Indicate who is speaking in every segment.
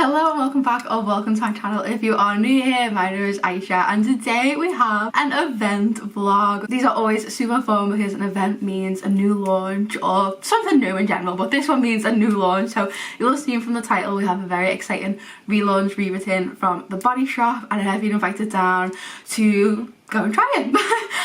Speaker 1: Hello and welcome back, or welcome to my channel if you are new here. My name is Aisha and today we have an event vlog. These are always super fun because an event means a new launch or something new in general, but this one means a new launch. So you'll have seen from the title we have a very exciting relaunch, re-return from the Body Shop, and I have been invited down to go and try it.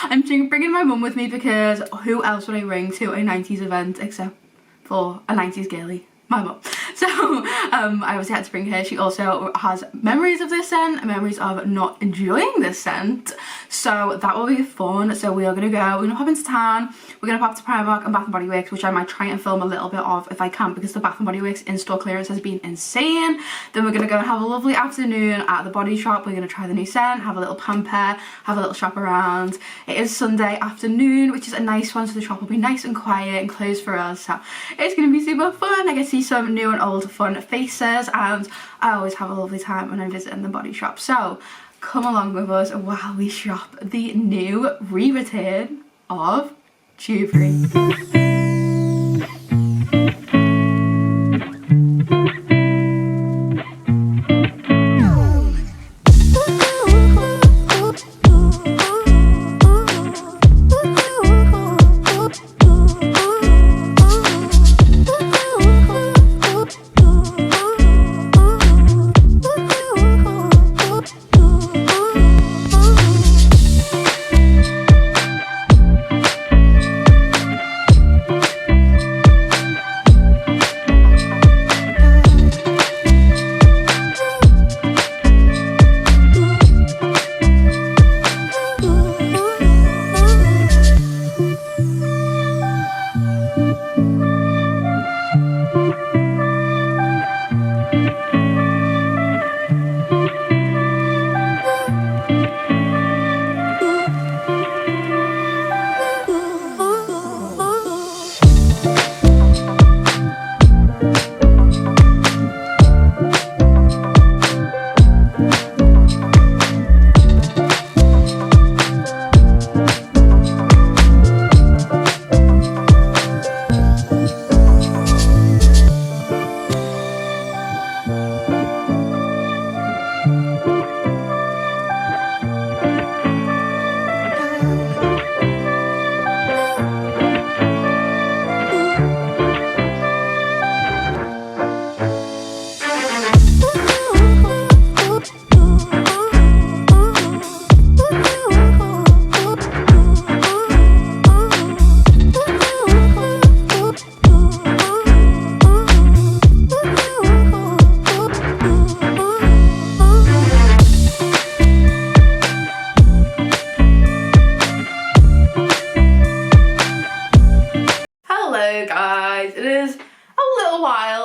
Speaker 1: I'm bringing my mum with me because who else would I bring to a 90s event except for a 90s girly? My mum. So I obviously had to bring her. She also has memories of this scent, memories of not enjoying this scent, so that will be fun. So we are gonna go, we're gonna pop into town, we're gonna pop to Primark and Bath and Body Works, which I might try and film a little bit of if I can, because the Bath and Body Works in-store clearance has been insane. Then we're gonna go and have a lovely afternoon at the Body Shop. We're gonna try the new scent, have a little pamper, have a little shop around. It is Sunday afternoon, which is a nice one, so the shop will be nice and quiet and closed for us, so it's gonna be super fun. I get to see some new and old fun faces, and I always have a lovely time when I'm visiting the Body Shop. So come along with us while we shop the new re-return of Dewberry.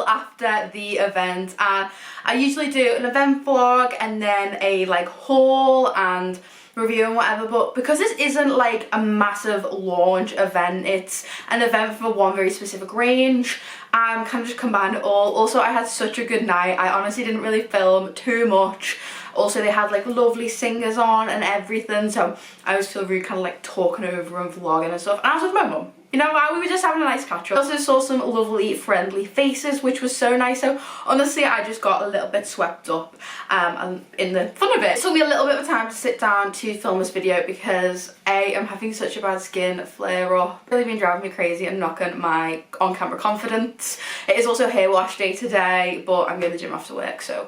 Speaker 1: After the event, and I usually do an event vlog and then a like haul and review and whatever, but because this isn't like a massive launch event, it's an event for one very specific range, I'm kind of just combined it all. Also, I had such a good night, I honestly didn't really film too much. Also, they had like lovely singers on and everything, so I always feel really kind of like talking over and vlogging and stuff, and I was with my mum. You know, we were just having a nice catch up. I also saw some lovely friendly faces, which was so nice. So honestly, I just got a little bit swept up and in the fun of it. It took me a little bit of time to sit down to film this video because I'm having such a bad skin flare up. It's really been driving me crazy and knocking my on-camera confidence. It is also hair wash day today, but I'm going to the gym after work, so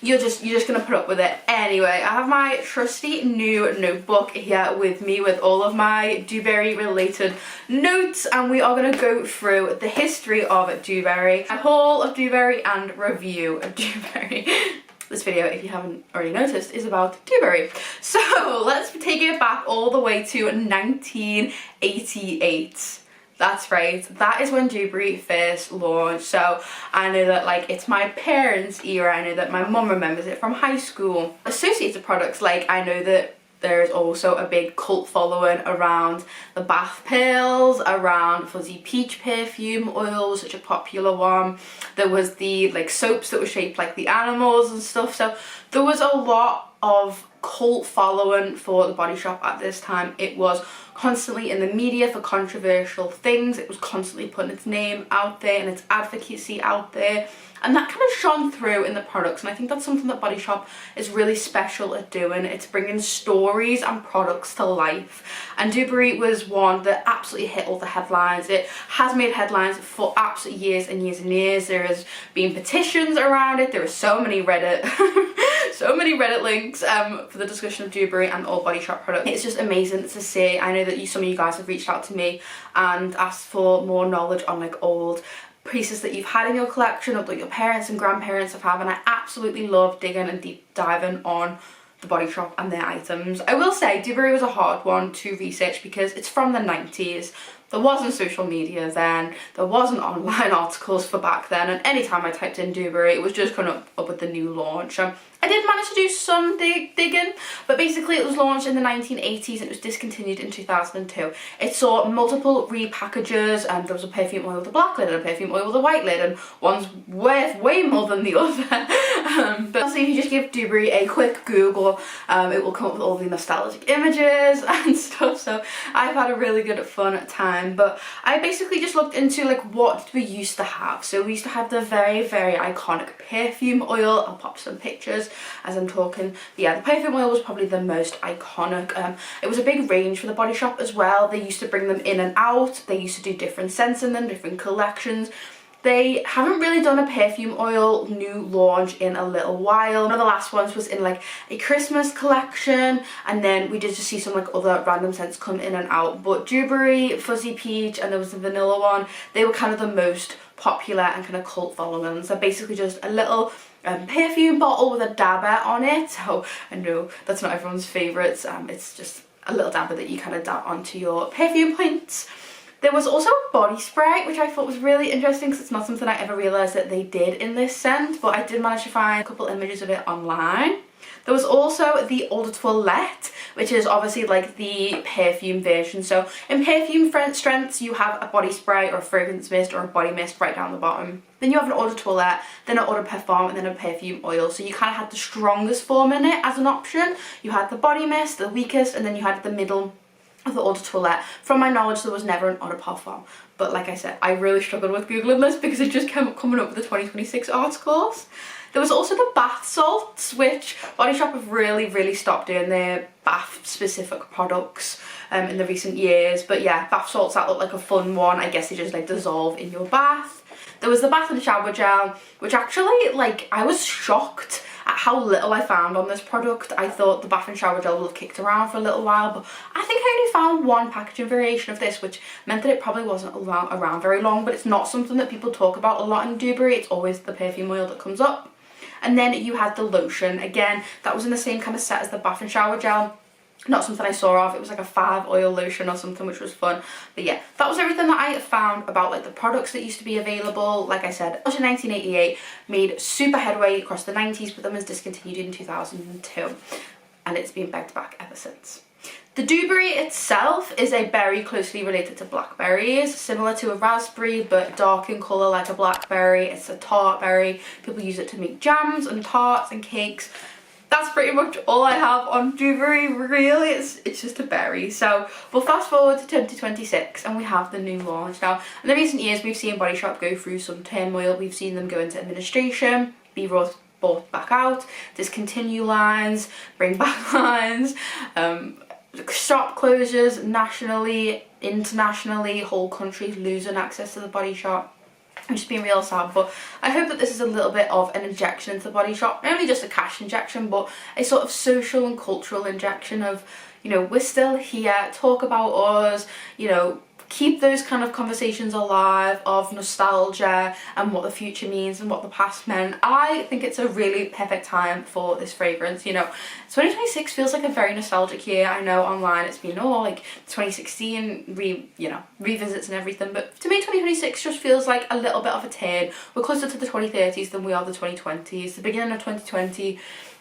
Speaker 1: you're just gonna put up with it. Anyway, I have my trusty new notebook here with me with all of my Dewberry related notes, and we are gonna go through the history of Dewberry, a haul of Dewberry and review of Dewberry. This video, if you haven't already noticed, is about Dewberry. So let's take it back all the way to 1988. That's right, that is when Dewberry first launched. So I know that like it's my parents' era, I know that my mum remembers it from high school. Associated products, like I know that there is also a big cult following around the bath pearls, around fuzzy peach perfume oil was such a popular one. There was the like soaps that were shaped like the animals and stuff, so there was a lot of cult following for the Body Shop at this time. It was constantly in the media for controversial things. It was constantly putting its name out there and its advocacy out there, and that kind of shone through in the products. And I think that's something that Body Shop is really special at doing. It's bringing stories and products to life, and Dewberry was one that absolutely hit all the headlines. It has made headlines for absolutely years and years and years. There has been petitions around it. There are so many Reddit so many Reddit links for the discussion of Dewberry and all Body Shop products. It's just amazing to see. I know that some of you guys have reached out to me and asked for more knowledge on like old pieces that you've had in your collection, or that your parents and grandparents have had, and I absolutely love digging and deep diving on the Body Shop and their items. I will say Dewberry was a hard one to research because it's from the 90s. There wasn't social media then, there wasn't online articles for back then, and anytime I typed in Dewberry it was just coming up with the new launch. I did manage to do some digging, but basically it was launched in the 1980s and it was discontinued in 2002. It saw multiple repackages, and there was a perfume oil with a black lid and a perfume oil with a white lid, and one's worth way more than the other. But also, if you just give Dewberry a quick Google, it will come up with all the nostalgic images and stuff, so I've had a really good fun time. But I basically just looked into like what we used to have. So we used to have the very, very iconic perfume oil. I'll pop some pictures as I'm talking. But yeah, the perfume oil was probably the most iconic. It was a big range for the Body Shop as well. They used to bring them in and out. They used to do different scents in them, different collections. They haven't really done a perfume oil new launch in a little while. One of the last ones was in like a Christmas collection, and then we did just see some like other random scents come in and out. But Dewberry, Fuzzy Peach, and there was the vanilla one, they were kind of the most popular and kind of cult followings. They're basically just a little perfume bottle with a dabber on it. So I know that's not everyone's favourites. It's just a little dabber that you kind of dab onto your perfume points. There was also a body spray, which I thought was really interesting because it's not something I ever realised that they did in this scent, but I did manage to find a couple images of it online. There was also the Eau de Toilette, which is obviously like the perfume version. So in perfume strengths, you have a body spray or a fragrance mist or a body mist right down the bottom. Then you have an Eau de Toilette, then an Eau de Parfum, and then a perfume oil. So you kind of had the strongest form in it as an option. You had the body mist, the weakest, and then you had the middle of the Eau de Toilette. From my knowledge, there was never an Eau de Parfum. But like I said, I really struggled with Googling this because it just kept coming up with the 2026 articles. There was also the bath salts, which Body Shop have really stopped doing their bath specific products in the recent years. But yeah, bath salts, that looked like a fun one. I guess they just like dissolve in your bath. There was the bath and shower gel, which actually, like, I was shocked at how little I found on this product. I thought the bath and shower gel would have kicked around for a little while, but I think I only found one packaging variation of this, which meant that it probably wasn't around very long, but it's not something that people talk about a lot in Dewberry. It's always the perfume oil that comes up. And then you had the lotion. Again, that was in the same kind of set as the bath and shower gel. Not something I saw of. It was like a 5 oil lotion or something, which was fun. But yeah, that was everything that I found about like the products that used to be available. Like I said, in 1988, made super headway across the 90s, but then was discontinued in 2002, and it's been begged back ever since. The Dewberry itself is a berry closely related to blackberries, similar to a raspberry but dark in colour like a blackberry. It's a tart berry. People use it to make jams and tarts and cakes. That's pretty much all I have on Dewberry, really. It's just a berry. So we'll fast forward to 2026 and we have the new launch. Now, in the recent years, we've seen Body Shop go through some turmoil. We've seen them go into administration, be bought back out, discontinue lines, bring back lines, shop closures nationally, internationally, whole countries losing access to the Body Shop. I'm just being real sad, but I hope that this is a little bit of an injection into the Body Shop. Not only just a cash injection, but a sort of social and cultural injection of, you know, we're still here, talk about us, you know, keep those kind of conversations alive of nostalgia and what the future means and what the past meant. I think it's a really perfect time for this fragrance. You know, 2026 feels like a very nostalgic year. I know online it's been like 2016 revisits and everything, but to me 2026 just feels like a little bit of a turn. We're closer to the 2030s than we are the 2020s. The beginning of 2020,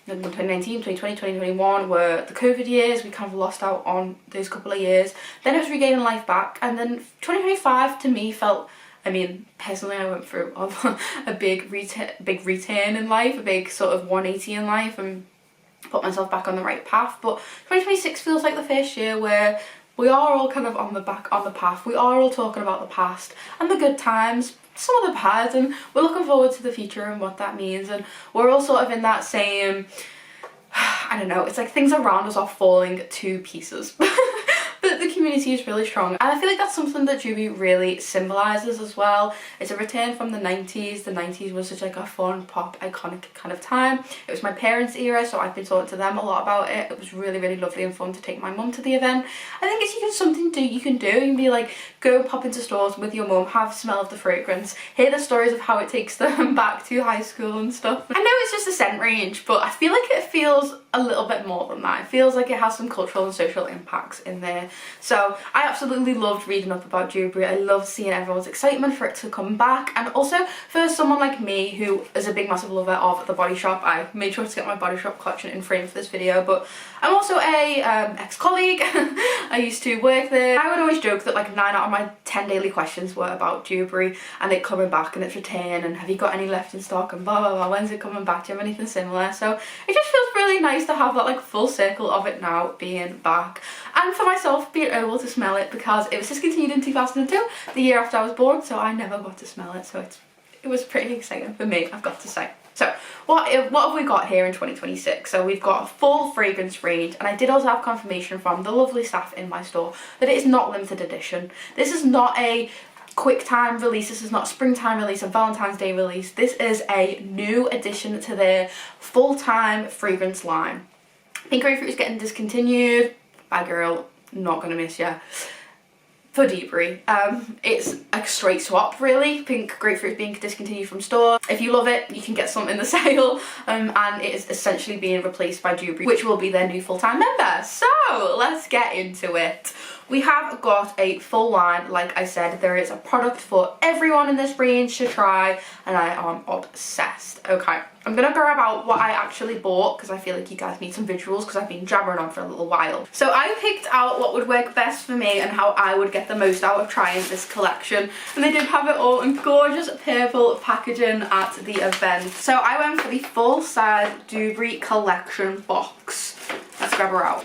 Speaker 1: 2019, 2020, 2021 were the COVID years. We kind of lost out on those couple of years. Then it was regaining life back, and then 2025 to me felt, I mean, personally I went through a big return in life, a big sort of 180 in life, and put myself back on the right path. But 2026 feels like the first year where we are all kind of on the path. We are all talking about the past and the good times, some of the bad, and we're looking forward to the future and what that means. And we're all sort of in that same, I don't know, it's like things around us are falling to pieces. But the community is really strong, and I feel like that's something that Dewberry really symbolises as well. It's a return from the 90s. The 90s was such like a fun, pop, iconic kind of time. It was my parents' era, so I've been talking to them a lot about it. It was really, really lovely and fun to take my mum to the event. I think it's something you can do. You can be like, go pop into stores with your mum, have smell of the fragrance, hear the stories of how it takes them back to high school and stuff. I know it's just a scent range, but I feel like it feels a little bit more than that. It feels like it has some cultural and social impacts in there. So I absolutely loved reading up about Dewberry. I loved seeing everyone's excitement for it to come back, and also for someone like me who is a big massive lover of the Body Shop. I made sure to get my Body Shop collection in frame for this video, but I'm also a ex-colleague. I used to work there. I would always joke that like 9 out of my 10 daily questions were about Dewberry and it coming back and its return, and have you got any left in stock, and blah blah blah, when's it coming back, do you have anything similar? So it just feels really nice to have that like full circle of it now being back, and for myself being able to smell it, because it was discontinued in 2002, the year after I was born, so I never got to smell it, so it was pretty exciting for me, I've got to say. So what have we got here in 2026? So we've got a full fragrance range, and I did also have confirmation from the lovely staff in my store that it is not limited edition. This is not a quick time release, this is not a springtime release, a Valentine's Day release. This is a new addition to their full-time fragrance line. Pink Grapefruit is getting discontinued. Bye girl, not gonna miss ya. For Dewberry, it's a straight swap really. Pink Grapefruit is being discontinued from store. If you love it, you can get some in the sale, and it is essentially being replaced by Dewberry, which will be their new full-time member. So let's get into it. We have got a full line. Like I said, there is a product for everyone in this range to try, and I am obsessed. Okay, I'm gonna grab out what I actually bought because I feel like you guys need some visuals because I've been jabbering on for a little while. So I picked out what would work best for me and how I would get the most out of trying this collection, and they did have it all in gorgeous purple packaging at the event. So I went for the full-size Dewberry collection box. Let's grab her out.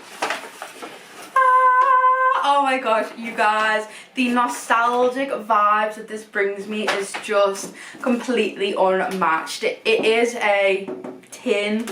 Speaker 1: Oh my gosh, you guys, the nostalgic vibes that this brings me is just completely unmatched. It is a tin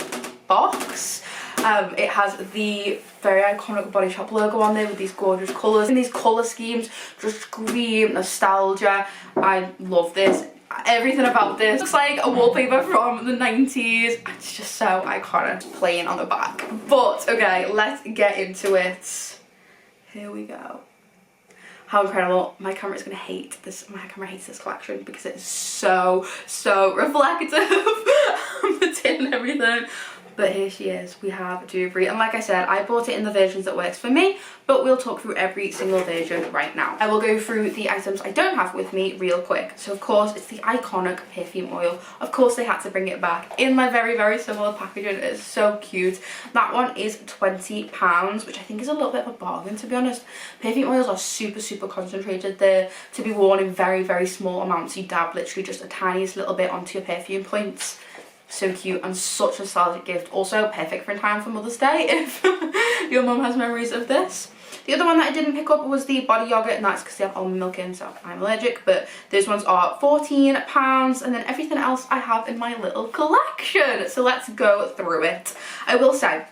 Speaker 1: box. It has the very iconic Body Shop logo on there with these gorgeous colours, and these colour schemes just scream nostalgia. I love this. Everything about this looks like a wallpaper from the 90s. It's just so iconic. Playing on the back. But okay, let's get into it. Here we go. How incredible. My camera is gonna hate this. My camera hates this collection because it's so reflective of the tin and everything. But here she is. We have Dewberry, and like I said, I bought it in the versions that works for me, but we'll talk through every single version right now. I will go through the items I don't have with me real quick. So of course, it's the iconic perfume oil. Of course, they had to bring it back in my very similar packaging. It's so cute. That one is £20, which I think is a little bit of a bargain, to be honest. Perfume oils are super concentrated. They're to be worn in very small amounts. You dab literally just a tiniest little bit onto your perfume points. So cute and such a nostalgic gift. Also perfect for in time for Mother's Day if your mum has memories of this. The other one that I didn't pick up was the body yogurt, and that's because they have almond milk in, so I'm allergic, but those ones are £14, and then everything else I have in my little collection. So let's go through it. I will say,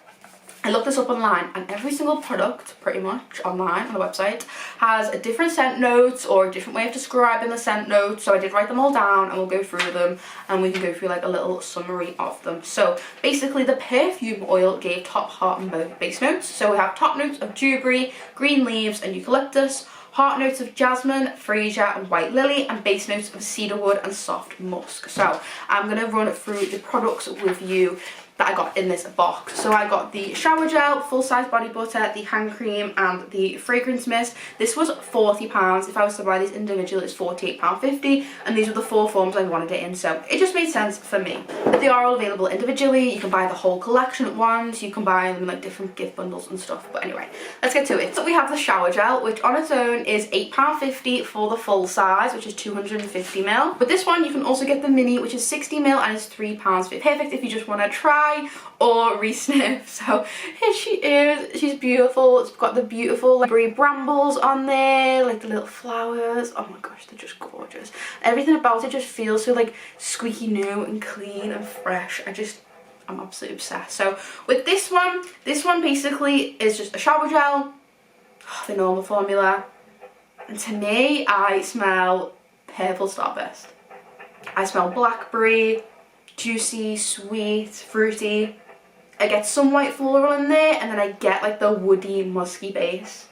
Speaker 1: I looked this up online, and every single product pretty much online on the website has a different scent notes or a different way of describing the scent notes. So I did write them all down, and we'll go through them and we can go through like a little summary of them. So basically the perfume oil gave top, heart and base notes. So we have top notes of dewberry, green leaves and eucalyptus, heart notes of jasmine, freesia and white lily, and base notes of cedarwood and soft musk. So I'm going to run through the products with you that I got in this box. So I got the shower gel, full-size body butter, the hand cream and the fragrance mist. This was £40. If I was to buy these individually, it's £48.50, and these were the 4 forms I wanted it in, so it just made sense for me. But they are all available individually. You can buy the whole collection at once, you can buy them in like different gift bundles and stuff. But anyway, let's get to it. So we have the shower gel, which on its own is £8.50 for the full size, which is 250ml. But this one you can also get the mini, which is 60ml and it's £3.50. Perfect if you just want to try try or re-sniff. So here she is. She's beautiful. It's got the beautiful like brambles on there, like the little flowers. Oh my gosh, they're just gorgeous. Everything about it just feels so like squeaky new and clean and fresh. I'm absolutely obsessed. So with this one basically is just a shower gel, the normal formula. And to me, I smell purple starburst. I smell blackberry, juicy, sweet, fruity. I get some white floral in there, and then I get like the woody, musky base.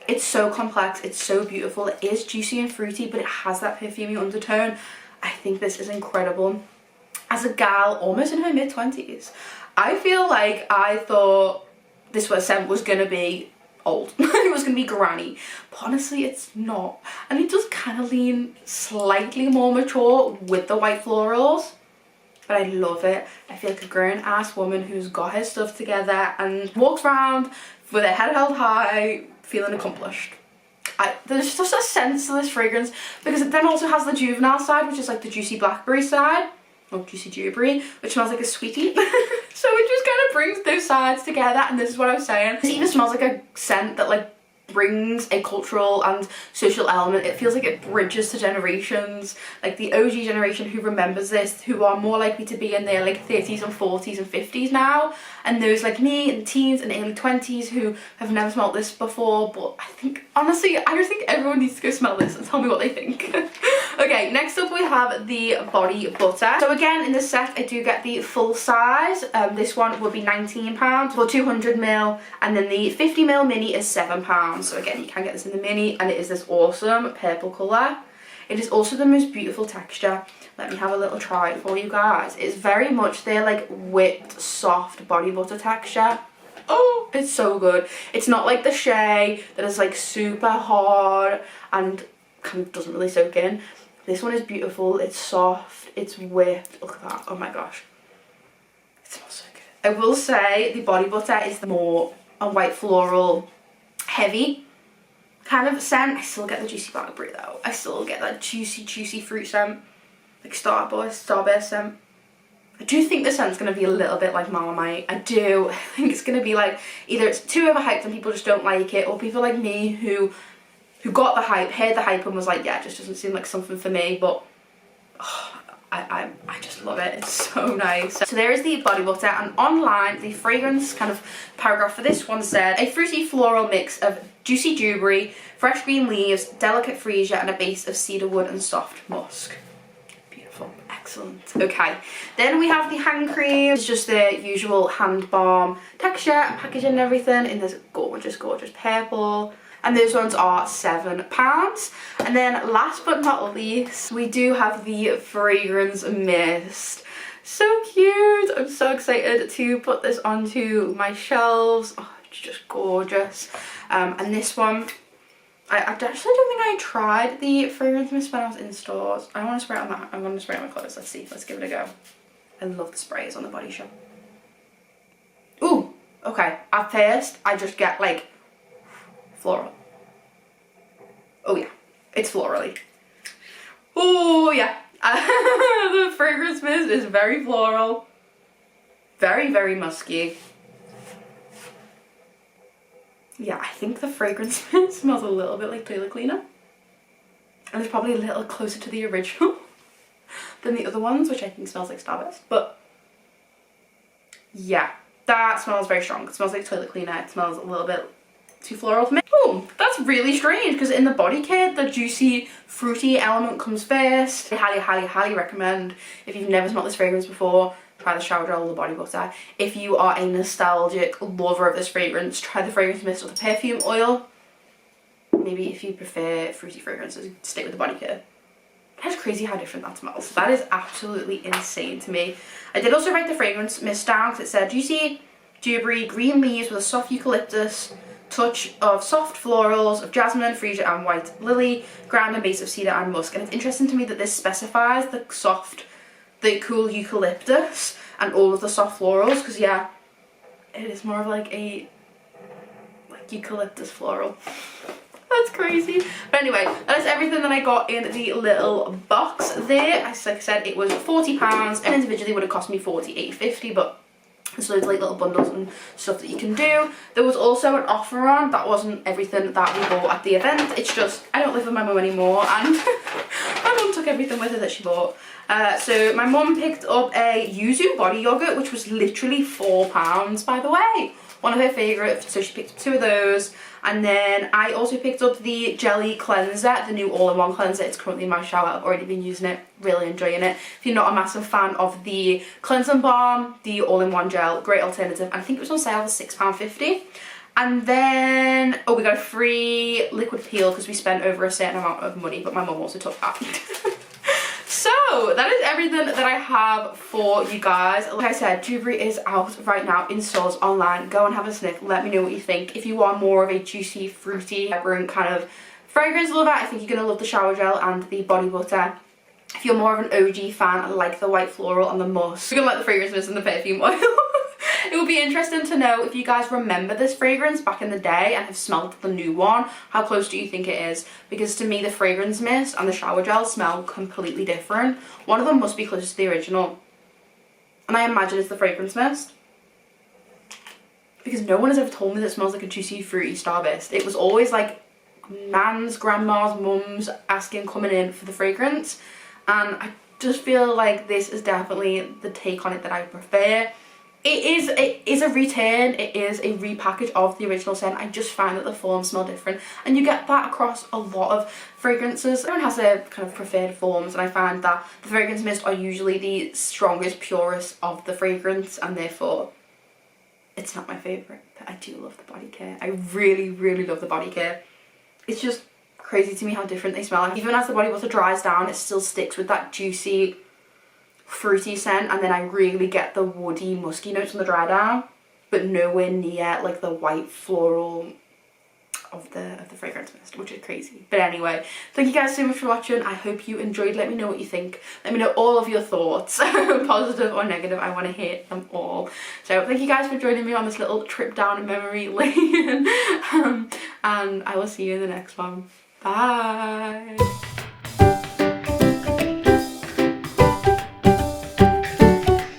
Speaker 1: It's so complex, it's so beautiful. It is juicy and fruity, but it has that perfumey undertone. I think this is incredible. As a gal, almost in her mid-20s, I feel like I thought this scent was gonna be old. It was gonna be granny, but honestly it's not, and it does kind of lean slightly more mature with the white florals, but I love it. I feel like a grown-ass woman who's got her stuff together and walks around with her head held high, feeling accomplished. There's just a sense to this fragrance, because it then also has the juvenile side, which is like the juicy blackberry side, or juicy dewberry, which smells like a sweetie. So it just kind of brings those sides together, and this is what I was saying. This even smells like a scent that like brings a cultural and social element. It feels like it bridges to generations, like the OG generation who remembers this, who are more likely to be in their like 30s and 40s and 50s now, and those like me in teens and early 20s who have never smelled this before. But I think, honestly, I just think everyone needs to go smell this and tell me what they think. Okay, next up we have the body butter. So again, in this set I do get the full size. This one would be £19 for 200ml, and then the 50ml mini is £7. So again, you can get this in the mini, and it is this awesome purple colour. It is also the most beautiful texture. Let me have a little try for you guys. It's very much their like whipped soft body butter texture. Oh, it's so good. It's not like the shea that is like super hard and kind of doesn't really soak in. This one is beautiful. It's soft, it's whipped. Look at that. Oh my gosh, it smells so good. I will say the body butter is the more white floral heavy kind of scent. I still get the juicy blackberry though. I still get that juicy fruit scent, like starburst scent. I do think the scent's going to be a little bit like Marmite. I do. I think it's going to be like, either it's too overhyped and people just don't like it, or people like me who got the hype, heard the hype and was like, yeah, it just doesn't seem like something for me. But oh, I just love it. It's so nice. So there is the body butter, and online the fragrance kind of paragraph for this one said, a fruity floral mix of juicy dewberry, fresh green leaves, delicate freesia, and a base of cedarwood and soft musk. Beautiful. Excellent. Okay, then we have the hand cream. It's just the usual hand balm texture and packaging and everything in this gorgeous purple. And those ones are £7. And then last but not least, we do have the fragrance mist. So cute. I'm so excited to put this onto my shelves. Oh, it's just gorgeous. And this one, I actually don't think I tried the fragrance mist when I was in stores. I want to spray it on that. I'm going to spray it on my clothes. Let's see. Let's give it a go. I love the sprays on the Body Shop. Ooh, okay. At first, I just get like floral. Oh yeah, it's florally. Oh yeah. The fragrance mist is very floral. Very musky. Yeah, I think the fragrance mist smells a little bit like toilet cleaner. And it's probably a little closer to the original than the other ones, which I think smells like Starburst. But yeah, that smells very strong. It smells like toilet cleaner. It smells a little bit too floral for me. Oh, that's really strange, because in the body kit the juicy fruity element comes first. I highly recommend, if you've never smelled this fragrance before, try the shower gel or the body butter. If you are a nostalgic lover of this fragrance, try the fragrance mist or the perfume oil. Maybe if you prefer fruity fragrances, stick with the body kit. That's crazy how different that smells. That is absolutely insane to me. I did also write the fragrance mist down, because it said juicy dewberry, green leaves with a soft eucalyptus, touch of soft florals of jasmine, freesia and white lily, ground and base of cedar and musk. And it's interesting to me that this specifies the cool eucalyptus and all of the soft florals, because yeah, it is more of like a eucalyptus floral. That's crazy. But anyway, that is everything that I got in the little box there. As like I said, it was £40, and individually would have cost me £48.50, but There's loads of like little bundles and stuff that you can do. There was also an offer on. That wasn't everything that we bought at the event. It's just I don't live with my mum anymore, and my mum took everything with her that she bought. So my mum picked up a yuzu body yogurt, which was literally £4, by the way. One of her favourites, so she picked up 2 of those. And then I also picked up the Jelly Cleanser, the new all-in-one cleanser. It's currently in my shower. I've already been using it, really enjoying it. If you're not a massive fan of the cleansing balm, the all-in-one gel, great alternative. And I think it was on sale for £6.50. And then, oh, we got a free liquid peel because we spent over a certain amount of money, but my mum also took that. So that is everything that I have for you guys. Like I said, Dewberry is out right now in stores online. Go and have a sniff. Let me know what you think. If you are more of a juicy, fruity, vibrant kind of fragrance lover, I think you're going to love the shower gel and the body butter. If you're more of an OG fan and like the white floral and the musk, you're going to like the fragrance mist and the perfume oil. It would be interesting to know if you guys remember this fragrance back in the day and have smelled the new one. How close do you think it is? Because to me the fragrance mist and the shower gel smell completely different. One of them must be close to the original. And I imagine it's the fragrance mist. Because no one has ever told me that it smells like a juicy, fruity Starburst. It was always like nans, grandmas, mums asking, coming in for the fragrance. And I just feel like this is definitely the take on it that I prefer. It is a return, it is a repackage of the original scent. I just find that the forms smell different, and you get that across a lot of fragrances. Everyone has their kind of preferred forms, and I find that the fragrance mist are usually the strongest, purest of the fragrance, and therefore it's not my favourite, but I do love the body care. I really, really love the body care. It's just crazy to me how different they smell. Like, even as the body butter dries down, it still sticks with that juicy, fruity scent, and then I really get the woody, musky notes on the dry down, but nowhere near like the white floral of the fragrance mist, which is crazy. But anyway, thank you guys so much for watching. I hope you enjoyed. Let me know what you think. Let me know all of your thoughts, positive or negative. I want to hear them all. So thank you guys for joining me on this little trip down memory lane. And I will see you in the next one. Bye.